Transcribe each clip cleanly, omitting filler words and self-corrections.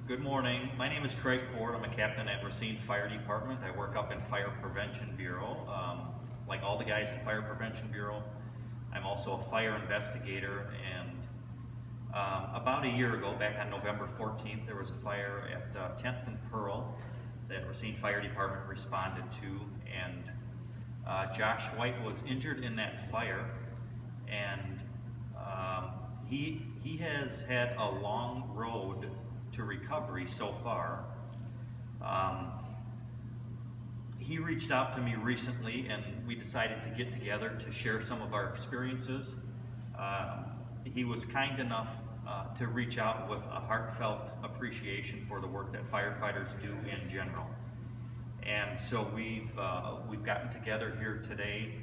Good morning. My name is Craig Ford. I'm a captain at Racine Fire Department. I work up in Fire Prevention Bureau. Like all the guys in Fire Prevention Bureau, I'm also a fire investigator. And about a year ago, back on November 14th, there was a fire at 10th and Pearl that Racine Fire Department responded to. And Josh White was injured in that fire. And he has had a long road to recovery so far. He reached out to me recently and we decided to get together to share some of our experiences. He was kind enough to reach out with a heartfelt appreciation for the work that firefighters do in general. And so we've gotten together here today.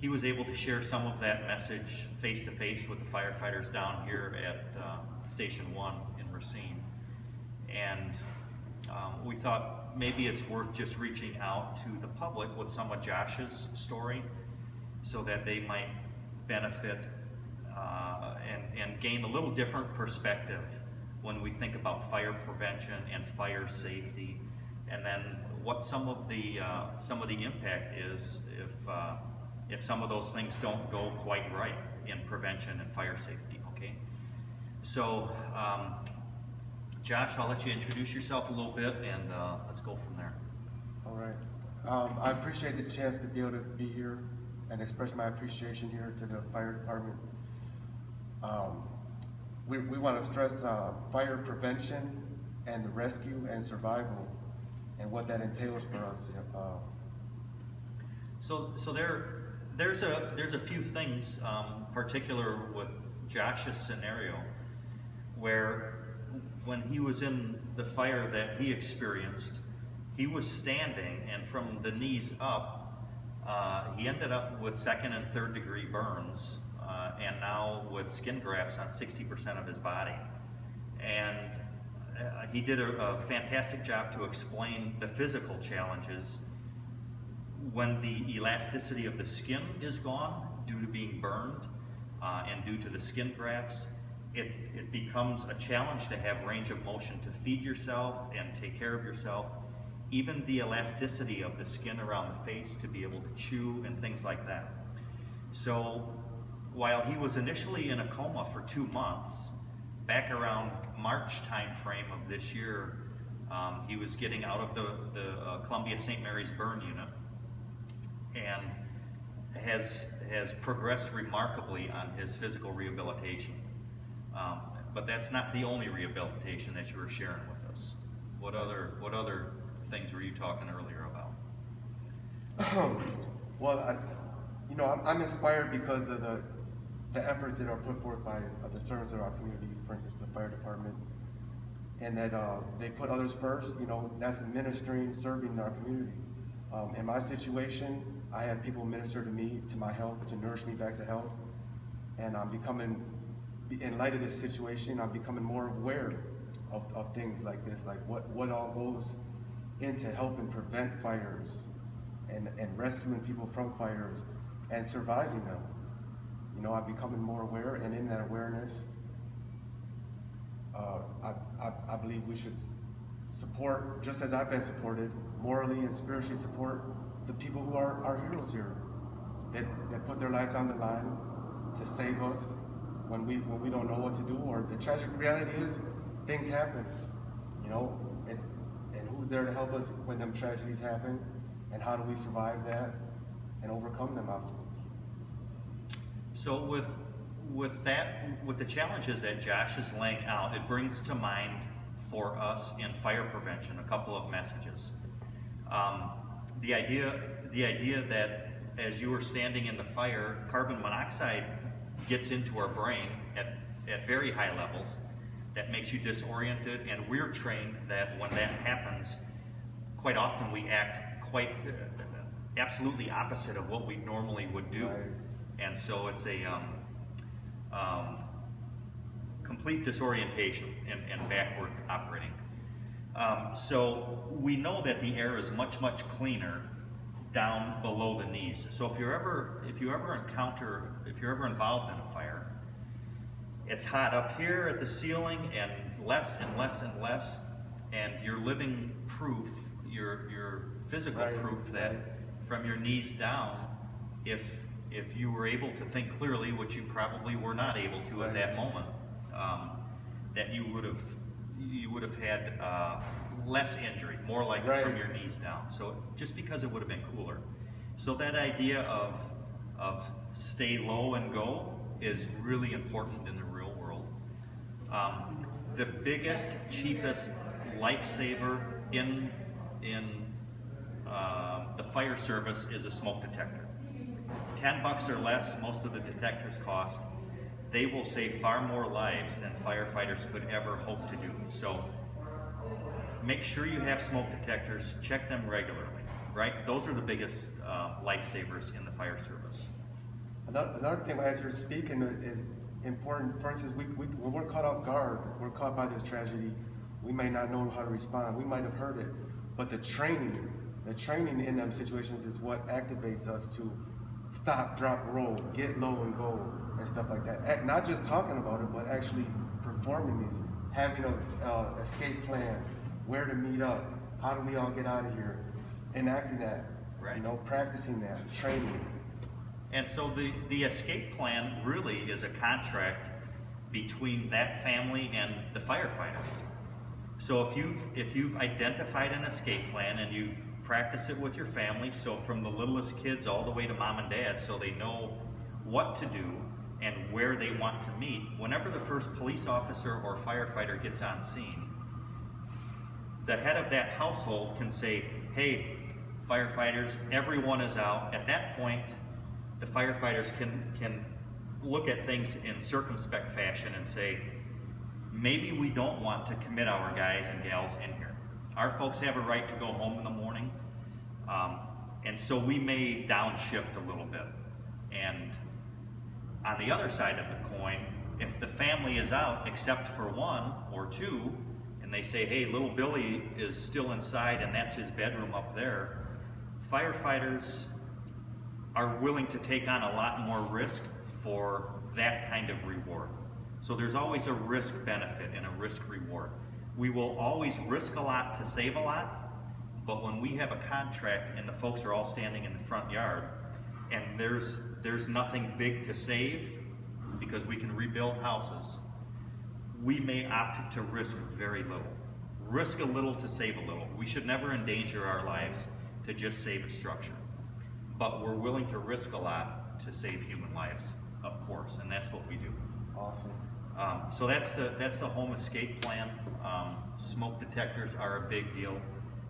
He was able to share some of that message face to face with the firefighters down here at Station 1 in Racine. And we thought maybe it's worth just reaching out to the public with some of Josh's story so that they might benefit and gain a little different perspective when we think about fire prevention and fire safety, and then what some of the impact is if some of those things don't go quite right in prevention and fire safety. Okay, so Josh, I'll let you introduce yourself a little bit and let's go from there. All right. I appreciate the chance to be able to be here and express my appreciation here to the fire department. We want to stress fire prevention and the rescue and survival and what that entails for us. So there's a few things, particular with Josh's scenario, where when he was in the fire that he experienced, he was standing, and from the knees up, he ended up with second and third degree burns, and now with skin grafts on 60% of his body. And he did a fantastic job to explain the physical challenges when the elasticity of the skin is gone due to being burned and due to the skin grafts. It becomes a challenge to have range of motion to feed yourself and take care of yourself. Even the elasticity of the skin around the face to be able to chew and things like that. So while he was initially in a coma for 2 months, back around March time frame of this year, he was getting out of the Columbia St. Mary's burn unit and has progressed remarkably on his physical rehabilitation. But that's not the only rehabilitation that you were sharing with us. What other things were you talking earlier about? Well, I'm inspired because of the efforts that are put forth by the servants of our community, for instance, the fire department, and that they put others first. That's administering, serving our community. In my situation, I had people minister to me, to my health, to nourish me back to health, and I'm becoming, in light of this situation, I'm becoming more aware of things like this, like what all goes into helping prevent fires and rescuing people from fires and surviving them. I'm becoming more aware, and in that awareness, I believe we should support, just as I've been supported, morally and spiritually support the people who are our heroes here, that put their lives on the line to save us when we don't know what to do, or the tragic reality is things happen, and who's there to help us when them tragedies happen, and how do we survive that and overcome them obstacles? So with the challenges that Josh is laying out, it brings to mind for us in fire prevention a couple of messages. The idea that as you were standing in the fire, carbon monoxide gets into our brain at very high levels that makes you disoriented, and we're trained that when that happens, quite often we act quite absolutely opposite of what we normally would do. Right. And so it's a complete disorientation and backward operating. So we know that the air is much cleaner down below the knees. So if you're ever involved in a fire, it's hot up here at the ceiling and less and less and less, and you're living proof, your physical Right. proof that from your knees down, if you were able to think clearly, which you probably were not able to at that moment, that you would have had less injury, more like from your knees down. So just because it would have been cooler. So that idea of stay low and go is really important in the real world. The biggest, cheapest lifesaver in the fire service is a smoke detector. $10 or less, most of the detectors cost. They will save far more lives than firefighters could ever hope to do. So make sure you have smoke detectors, check them regularly, right? Those are the biggest lifesavers in the fire service. Another thing, as you're speaking, is important. For instance, when we're caught off guard, we're caught by this tragedy, we may not know how to respond. We might have heard it, but the training in them situations is what activates us to stop, drop, roll, get low and go, and stuff like that. Not just talking about it, but actually performing these, having an escape plan, where to meet up, how do we all get out of here, enacting that, Right. Practicing that, training. And so the escape plan really is a contract between that family and the firefighters. So if you've identified an escape plan and you've practiced it with your family, so from the littlest kids all the way to mom and dad, so they know what to do and where they want to meet, whenever the first police officer or firefighter gets on scene, the head of that household can say, hey, firefighters, everyone is out. At that point, the firefighters can look at things in circumspect fashion and say, maybe we don't want to commit our guys and gals in here. Our folks have a right to go home in the morning, and so we may downshift a little bit. And on the other side of the coin, if the family is out except for one or two, and they say, hey, little Billy is still inside and that's his bedroom up there, firefighters are willing to take on a lot more risk for that kind of reward. So there's always a risk benefit and a risk reward. We will always risk a lot to save a lot, but when we have a contract and the folks are all standing in the front yard and there's nothing big to save because we can rebuild houses, we may opt to risk very little. Risk a little to save a little. We should never endanger our lives to just save a structure. But we're willing to risk a lot to save human lives, of course, and that's what we do. Awesome. So that's the home escape plan. Smoke detectors are a big deal.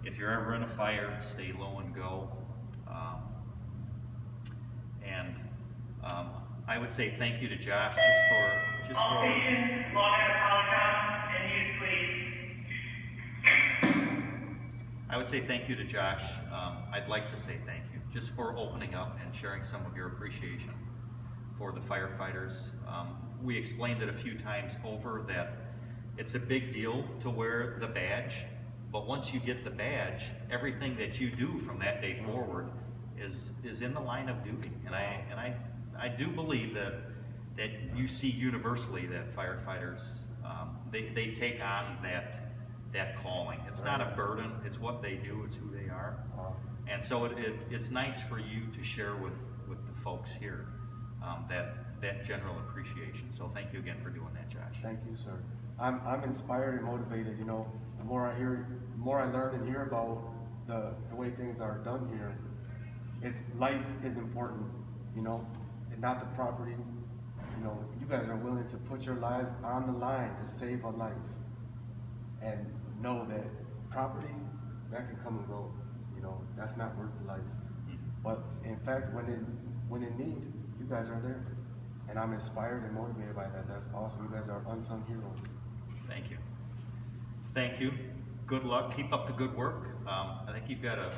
If you're ever in a fire, stay low and go. I would say thank you to Josh just All for. stations, log out of polycom and use please. I would say thank you to Josh. I'd like to say thank you just for opening up and sharing some of your appreciation for the firefighters. We explained it a few times over that it's a big deal to wear the badge, but once you get the badge, everything that you do from that day forward is in the line of duty. And I do believe that you see universally that firefighters they take on that calling. It's not a burden, it's what they do, it's who they are. And so it's nice for you to share with the folks here that general appreciation. So thank you again for doing that, Josh. Thank you, sir. I'm inspired and motivated. The more I learn and hear about the way things are done here, life is important, and not the property. You guys are willing to put your lives on the line to save a life, and know that property that can come and go. That's not worth the life. But in fact, when in need, you guys are there. And I'm inspired and motivated by that. That's awesome. You guys are unsung heroes. Thank you. Thank you. Good luck. Keep up the good work. I think you've got a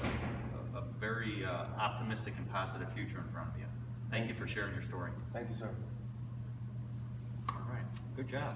very optimistic and positive future in front of you. Thank you for sharing your story. Thank you, sir. All right. Good job.